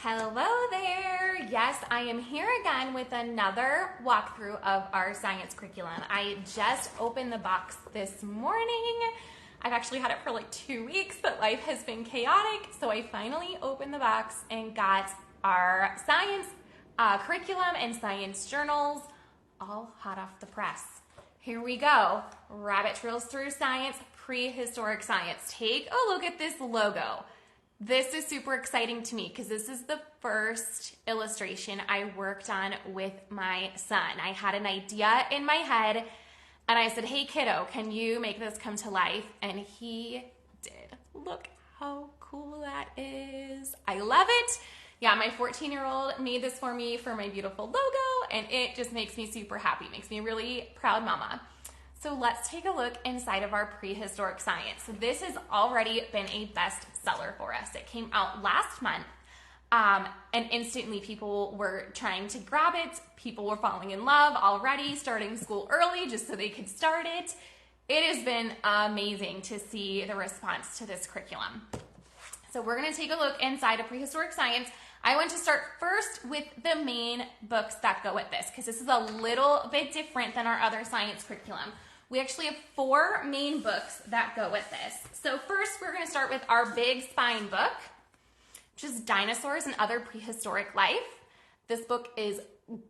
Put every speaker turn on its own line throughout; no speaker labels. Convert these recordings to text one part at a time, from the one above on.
Hello there! Yes, I am here again with another walkthrough of our science curriculum. I just opened the box this morning. I've actually had it for like 2 weeks, but life has been chaotic, so I finally opened the box and got our science curriculum and science journals all hot off the press. Here we go. Rabbit trails through science, prehistoric science. Take a look at this logo. This is super exciting to me because this is the first illustration I worked on with my son. I had an idea in my head and I said, hey kiddo, can you make this come to life? And he did. Look how cool that is. I love it. Yeah, my 14-year-old made this for me for my beautiful logo and it just makes me super happy. Makes me a really proud mama. So let's take a look inside of our prehistoric science. This has already been a bestseller for us. It came out last month, and instantly people were trying to grab it. People were falling in love already, starting school early just so they could start it. It has been amazing to see the response to this curriculum. So we're gonna take a look inside of prehistoric science. I want to start first with the main books that go with this because this is a little bit different than our other science curriculum. We actually have 4 main books that go with this. So first, we're going to start with our big spine book, which is Dinosaurs and Other Prehistoric Life. This book is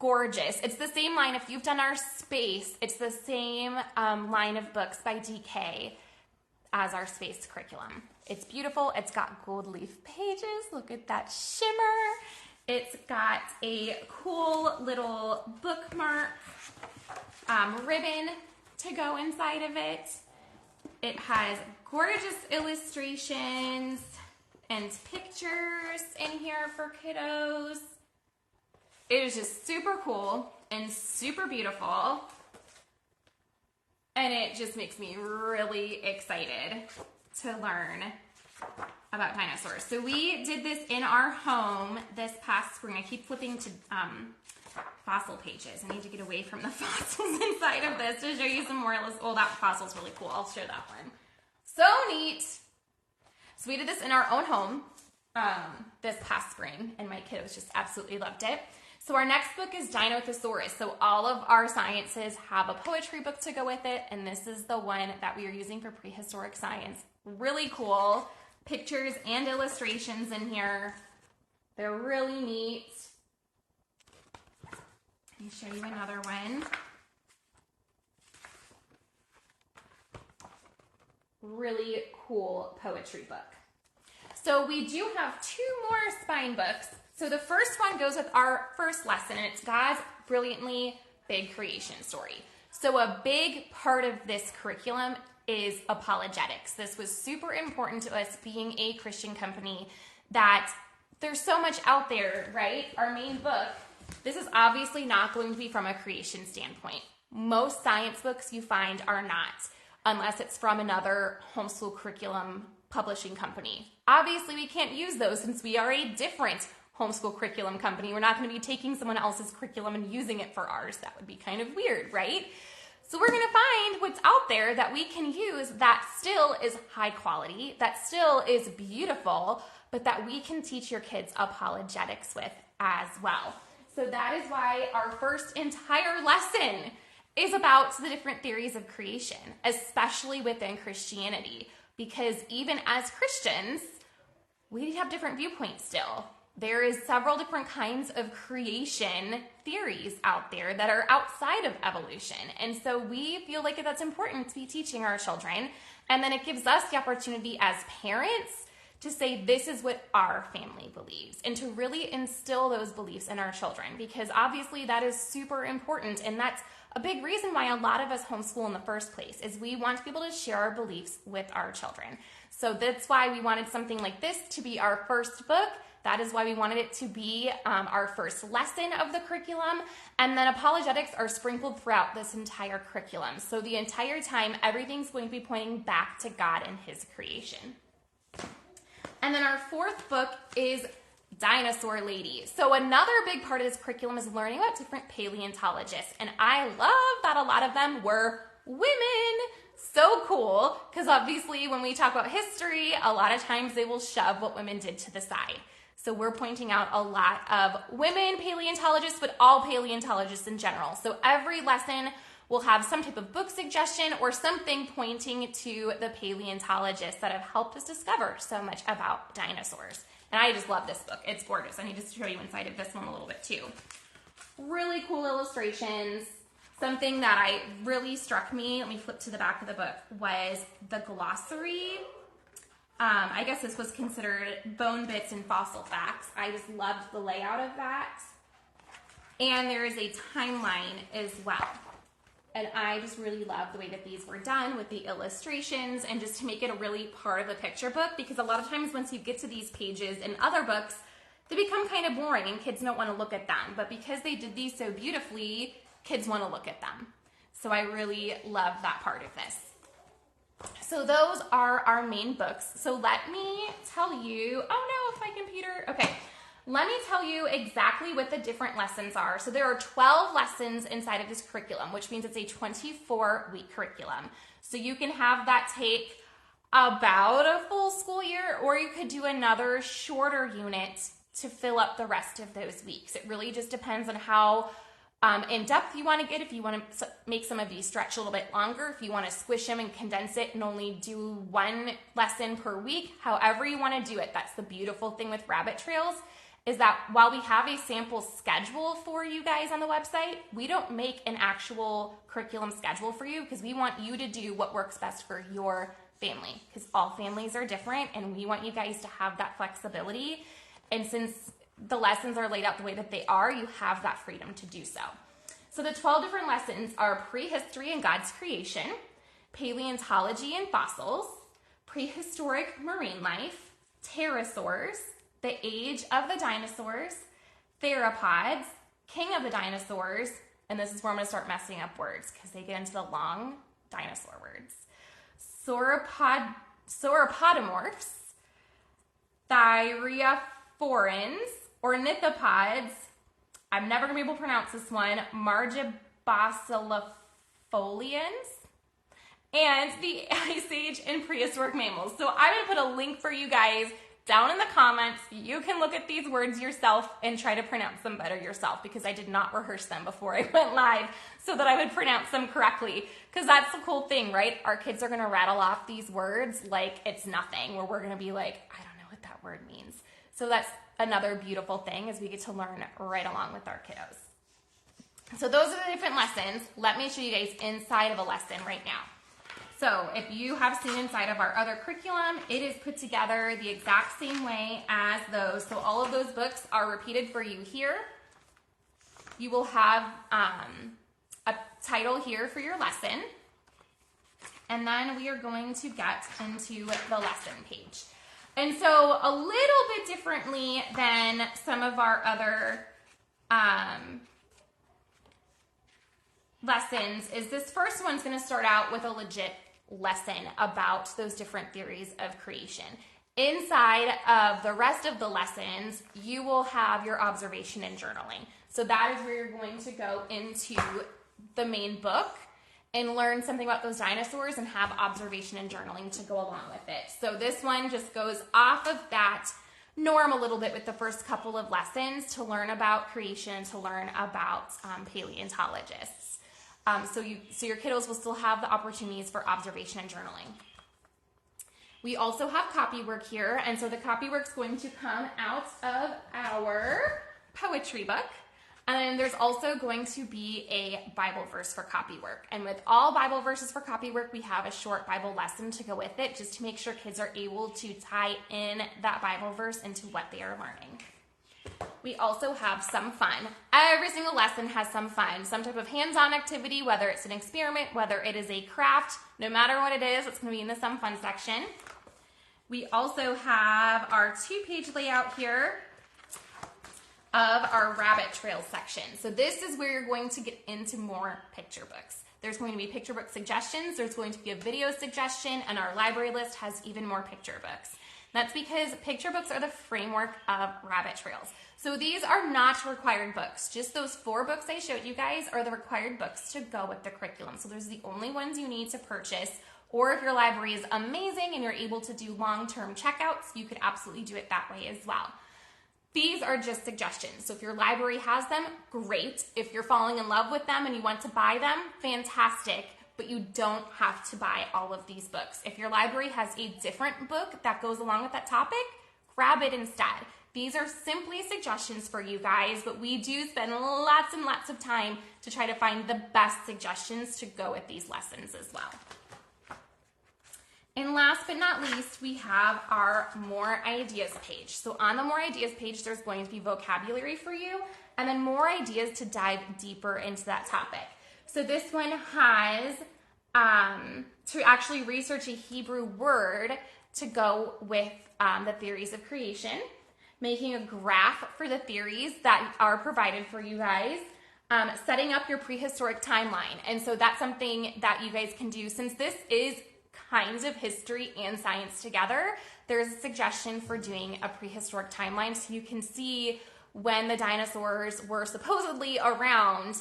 gorgeous. It's the same line. If you've done our space, it's the same line of books by DK as our space curriculum. It's beautiful. It's got gold leaf pages. Look at that shimmer. It's got a cool little bookmark ribbon to go inside of it. It has gorgeous illustrations and pictures in here for kiddos. It is just super cool and super beautiful. And it just makes me really excited to learn about dinosaurs. So we did this in our home this past spring. I keep flipping to fossil pages. I need to get away from the fossils inside of this to show you some more. Oh, that fossil's really cool. I'll show that one. So neat. So we did this in our own home this past spring, and my kiddos just absolutely loved it. So our next book is Dino-Thesaurus. So all of our sciences have a poetry book to go with it, and this is the one that we are using for prehistoric science. Really cool pictures and illustrations in here. They're really neat. Let me show you another one. Really cool poetry book. So we do have 2 more spine books. So the first one goes with our first lesson, and it's God's brilliantly big creation story. So a big part of this curriculum is apologetics. This was super important to us being a Christian company that there's so much out there, right? Our main book, this is obviously not going to be from a creation standpoint. Most science books you find are not, unless it's from another homeschool curriculum publishing company. Obviously, we can't use those since we are a different homeschool curriculum company. We're not going to be taking someone else's curriculum and using it for ours. That would be kind of weird, right? So we're going to find what's out there that we can use that still is high quality, that still is beautiful, but that we can teach your kids apologetics with as well. So that is why our first entire lesson is about the different theories of creation, especially within Christianity, because even as Christians, we have different viewpoints still. There is several different kinds of creation theories out there that are outside of evolution. And so we feel like that's important to be teaching our children. And then it gives us the opportunity as parents to say, this is what our family believes, and to really instill those beliefs in our children, because obviously that is super important. And that's a big reason why a lot of us homeschool in the first place, is we want to be able to share our beliefs with our children. So that's why we wanted something like this to be our first book. That is why we wanted it to be our first lesson of the curriculum. And then apologetics are sprinkled throughout this entire curriculum. So the entire time, everything's going to be pointing back to God and His creation. And then our 4th book is Dinosaur Lady. So another big part of this curriculum is learning about different paleontologists. And I love that a lot of them were women. So cool, because obviously when we talk about history, a lot of times they will shove what women did to the side. So we're pointing out a lot of women paleontologists, but all paleontologists in general. So every lesson will have some type of book suggestion or something pointing to the paleontologists that have helped us discover so much about dinosaurs. And I just love this book. It's gorgeous. I need to show you inside of this one a little bit too. Really cool illustrations. Something that really struck me, let me flip to the back of the book, was the glossary. I guess this was considered bone bits and fossil facts. I just loved the layout of that. And there is a timeline as well. And I just really love the way that these were done with the illustrations and just to make it a really part of the picture book, because a lot of times once you get to these pages in other books, they become kind of boring and kids don't want to look at them. But because they did these so beautifully, kids want to look at them. So I really love that part of this. So those are our main books. So let me tell you, oh no, if my computer, okay. Let me tell you exactly what the different lessons are. So there are 12 lessons inside of this curriculum, which means it's a 24-week curriculum. So you can have that take about a full school year, or you could do another shorter unit to fill up the rest of those weeks. It really just depends on how in depth you want to get, if you want to make some of these stretch a little bit longer, if you want to squish them and condense it and only do one lesson per week, however you want to do it. That's the beautiful thing with rabbit trails, is that while we have a sample schedule for you guys on the website, we don't make an actual curriculum schedule for you because we want you to do what works best for your family, because all families are different and we want you guys to have that flexibility. And since the lessons are laid out the way that they are, you have that freedom to do so. So the 12 different lessons are prehistory and God's creation, paleontology and fossils, prehistoric marine life, pterosaurs, the age of the dinosaurs, theropods, king of the dinosaurs, and this is where I'm going to start messing up words because they get into the long dinosaur words, sauropodomorphs, thyreophorans, ornithopods, I'm never going to be able to pronounce this one, margibacillifolians, and the Ice Age and prehistoric mammals. So I'm going to put a link for you guys down in the comments. You can look at these words yourself and try to pronounce them better yourself, because I did not rehearse them before I went live so that I would pronounce them correctly, because that's the cool thing, right? Our kids are going to rattle off these words like it's nothing, where we're going to be like, I don't know what that word means. So that's another beautiful thing, is we get to learn right along with our kiddos. So those are the different lessons. Let me show you guys inside of a lesson right now. So if you have seen inside of our other curriculum, it is put together the exact same way as those. So all of those books are repeated for you here. You will have a title here for your lesson. And then we are going to get into the lesson page. And so a little bit differently than some of our other lessons is this first one's going to start out with a legit lesson about those different theories of creation. Inside of the rest of the lessons, you will have your observation and journaling. So that is where you're going to go into the main book and learn something about those dinosaurs and have observation and journaling to go along with it. So this one just goes off of that norm a little bit with the first couple of lessons to learn about creation, to learn about paleontologists. So your kiddos will still have the opportunities for observation and journaling. We also have copywork here, and so the copywork's going to come out of our poetry book. And then there's also going to be a Bible verse for copywork. And with all Bible verses for copywork, we have a short Bible lesson to go with it, just to make sure kids are able to tie in that Bible verse into what they are learning. We also have some fun. Every single lesson has some fun, some type of hands-on activity, whether it's an experiment, whether it is a craft, no matter what it is, it's going to be in the some fun section. We also have our 2-page layout here of our rabbit trail section. So this is where you're going to get into more picture books. There's going to be picture book suggestions, there's going to be a video suggestion, and our library list has even more picture books. That's because picture books are the framework of rabbit trails. So these are not required books. Just those 4 books I showed you guys are the required books to go with the curriculum. So those are the only ones you need to purchase. Or if your library is amazing and you're able to do long-term checkouts, you could absolutely do it that way as well. These are just suggestions. So if your library has them, great. If you're falling in love with them and you want to buy them, fantastic. But you don't have to buy all of these books. If your library has a different book that goes along with that topic, grab it instead. These are simply suggestions for you guys, but we do spend lots and lots of time to try to find the best suggestions to go with these lessons as well. And last but not least, we have our More Ideas page. So on the More Ideas page, there's going to be vocabulary for you, and then more ideas to dive deeper into that topic. So this one has to actually research a Hebrew word to go with the theories of creation, making a graph for the theories that are provided for you guys, setting up your prehistoric timeline. And so that's something that you guys can do. Since this is kinds of history and science together, there's a suggestion for doing a prehistoric timeline so you can see when the dinosaurs were supposedly around,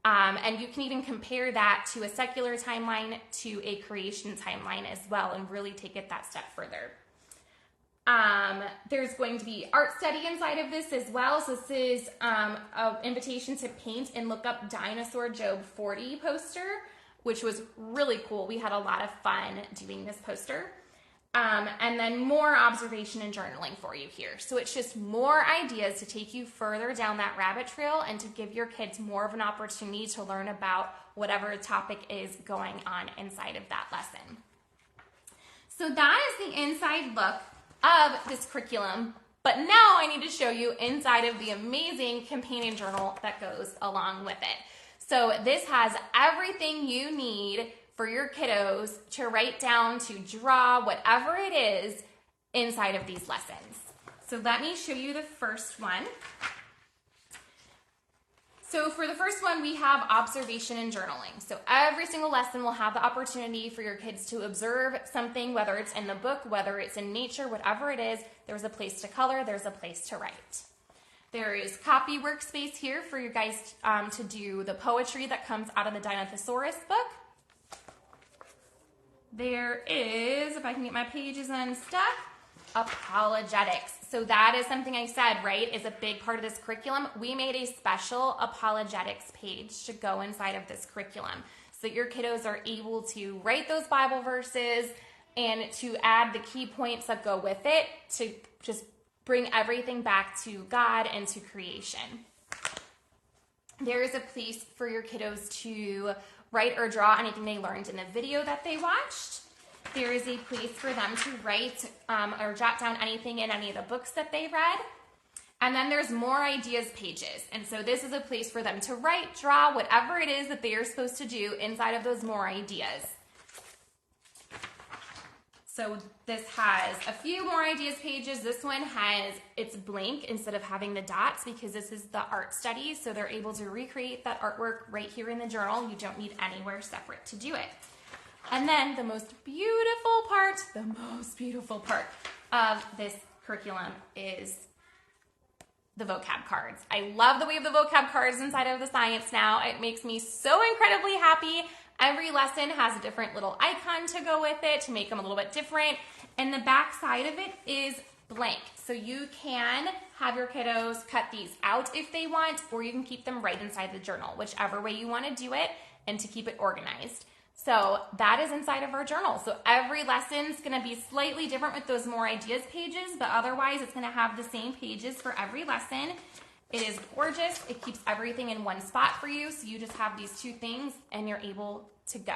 and you can even compare that to a secular timeline to a creation timeline as well and really take it that step further. There's going to be art study inside of this as well. So this is an invitation to paint and look up Dinosaur Job 40 poster, which was really cool. We had a lot of fun doing this poster. And then more observation and journaling for you here. So it's just more ideas to take you further down that rabbit trail and to give your kids more of an opportunity to learn about whatever topic is going on inside of that lesson. So that is the inside look of this curriculum, but now I need to show you inside of the amazing companion journal that goes along with it. So this has everything you need for your kiddos to write down, to draw, whatever it is inside of these lessons. So let me show you the first one. So for the first one, we have observation and journaling. So every single lesson will have the opportunity for your kids to observe something, whether it's in the book, whether it's in nature, whatever it is. There's a place to color, there's a place to write. There is copy workspace here for you guys to do the poetry that comes out of the Dinosaurus book. There is, if I can get my pages unstuck, apologetics. So that is something I said, right, is a big part of this curriculum. We made a special apologetics page to go inside of this curriculum so that your kiddos are able to write those Bible verses and to add the key points that go with it to just bring everything back to God and to creation. There is a place for your kiddos to write or draw anything they learned in the video that they watched. There is a place for them to write or jot down anything in any of the books that they read. And then there's more ideas pages. And so this is a place for them to write, draw, whatever it is that they are supposed to do inside of those more ideas. So this has a few more ideas pages. This one has, it's blank instead of having the dots because this is the art study. So they're able to recreate that artwork right here in the journal. You don't need anywhere separate to do it. And then the most beautiful part of this curriculum is the vocab cards. I love that we have the vocab cards inside of the science now. It makes me so incredibly happy. Every lesson has a different little icon to go with it to make them a little bit different. And the back side of it is blank. So you can have your kiddos cut these out if they want, or you can keep them right inside the journal, whichever way you want to do it and to keep it organized. So that is inside of our journal. So every lesson is going to be slightly different with those more ideas pages, but otherwise it's going to have the same pages for every lesson. It is gorgeous. It keeps everything in one spot for you. So you just have these two things and you're able to go.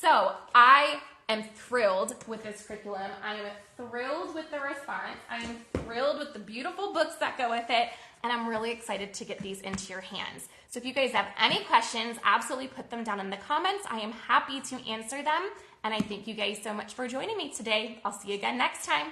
So I am thrilled with this curriculum. I am thrilled with the response. I am thrilled with the beautiful books that go with it. And I'm really excited to get these into your hands. So if you guys have any questions, absolutely put them down in the comments. I am happy to answer them. And I thank you guys so much for joining me today. I'll see you again next time.